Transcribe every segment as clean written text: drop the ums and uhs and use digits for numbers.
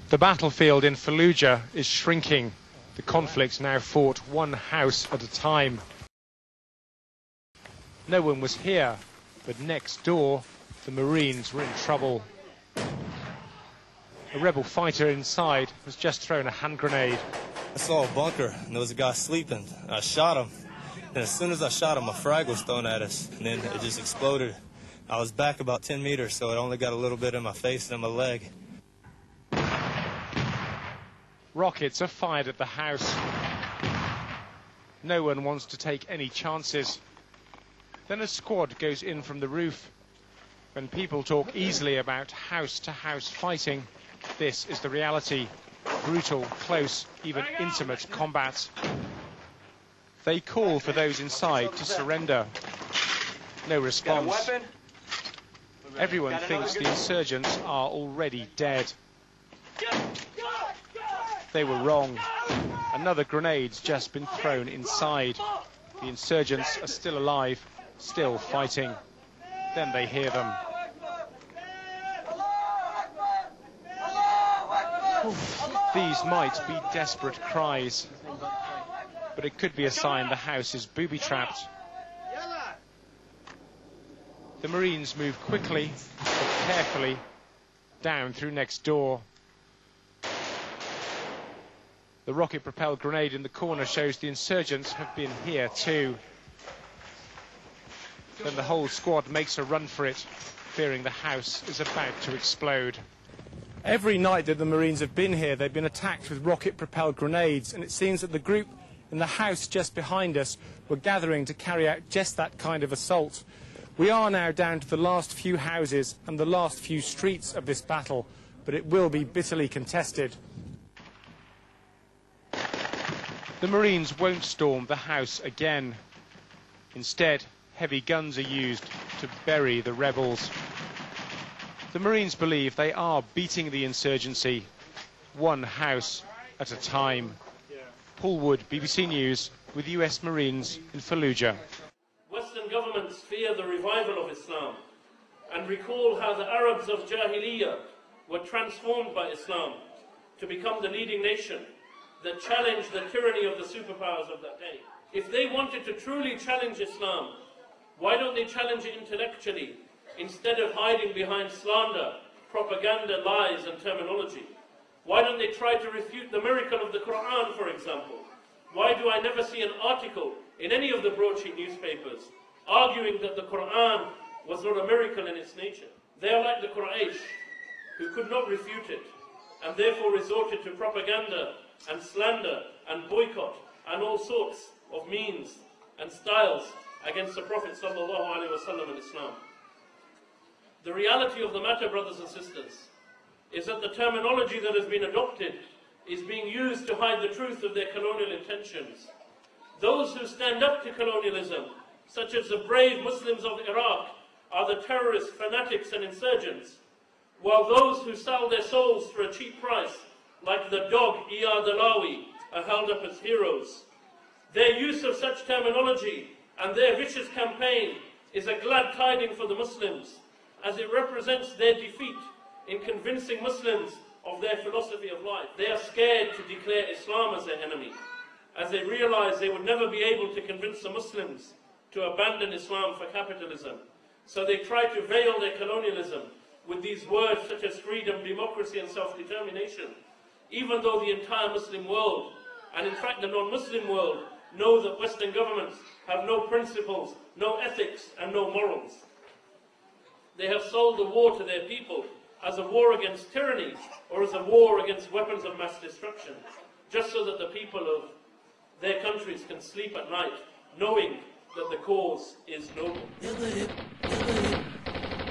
The battlefield in Fallujah is shrinking. The conflict now fought one house at a time. No one was here, but next door, the Marines were in trouble. A rebel fighter inside has just thrown a hand grenade. I saw a bunker, and there was a guy sleeping. I shot him, and as soon as I shot him, a frag was thrown at us, and then it just exploded. I was back about 10 meters, so it only got a little bit in my face and in my leg. Rockets are fired at the house. No one wants to take any chances. Then a squad goes in from the roof. When people talk easily about house-to-house fighting, this is the reality. Brutal, close, even intimate combat. They call for those inside to surrender. No response. Everyone thinks the insurgents are already dead. They were wrong. Another grenade's just been thrown inside. The insurgents are still alive, still fighting. Then they hear them. These might be desperate cries, but it could be a sign the house is booby-trapped. The Marines move quickly, but carefully, down through next door. The rocket-propelled grenade in the corner shows the insurgents have been here too. Then the whole squad makes a run for it, fearing the house is about to explode. Every night that the Marines have been here, they've been attacked with rocket-propelled grenades, and it seems that the group in the house just behind us were gathering to carry out just that kind of assault. We are now down to the last few houses and the last few streets of this battle, but it will be bitterly contested. The Marines won't storm the house again. Instead, heavy guns are used to bury the rebels. The Marines believe they are beating the insurgency, one house at a time. Paul Wood, BBC News, with US Marines in Fallujah. Western governments fear the revival of Islam and recall how the Arabs of Jahiliyyah were transformed by Islam to become the leading nation that challenged the tyranny of the superpowers of that day. If they wanted to truly challenge Islam, why don't they challenge it intellectually instead of hiding behind slander, propaganda, lies and terminology? Why don't they try to refute the miracle of the Quran, for example? Why do I never see an article in any of the broadsheet newspapers arguing that the Quran was not a miracle in its nature? They are like the Quraysh, who could not refute it, and therefore resorted to propaganda and slander and boycott and all sorts of means and styles against the Prophet ﷺ and Islam. The reality of the matter, brothers and sisters, is that the terminology that has been adopted is being used to hide the truth of their colonial intentions. Those who stand up to colonialism, such as the brave Muslims of Iraq, are the terrorists, fanatics and insurgents, while those who sell their souls for a cheap price, like the dog Iyad Alawi, are held up as heroes. Their use of such terminology and their vicious campaign is a glad tiding for the Muslims, as it represents their defeat in convincing Muslims of their philosophy of life. They are scared to declare Islam as their enemy, as they realize they would never be able to convince the Muslims to abandon Islam for capitalism. So they try to veil their colonialism with these words such as freedom, democracy and self-determination, even though the entire Muslim world, and in fact the non-Muslim world, know that Western governments have no principles, no ethics and no morals. They have sold the war to their people as a war against tyranny or as a war against weapons of mass destruction, just so that the people of their countries can sleep at night knowing that the cause is noble.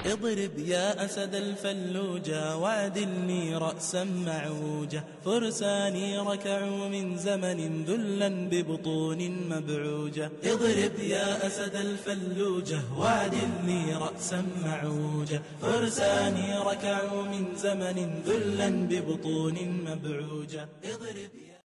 اضرب يا أسد الفلوجة وعدلني رأسا معوجة فرساني ركعوا من زمن ذلا ببطون مبعوجة اضرب يا أسد الفلوجة وعدلني رأسا معوجة فرساني ركعوا من زمن ذلا ببطون مبعوجة اضرب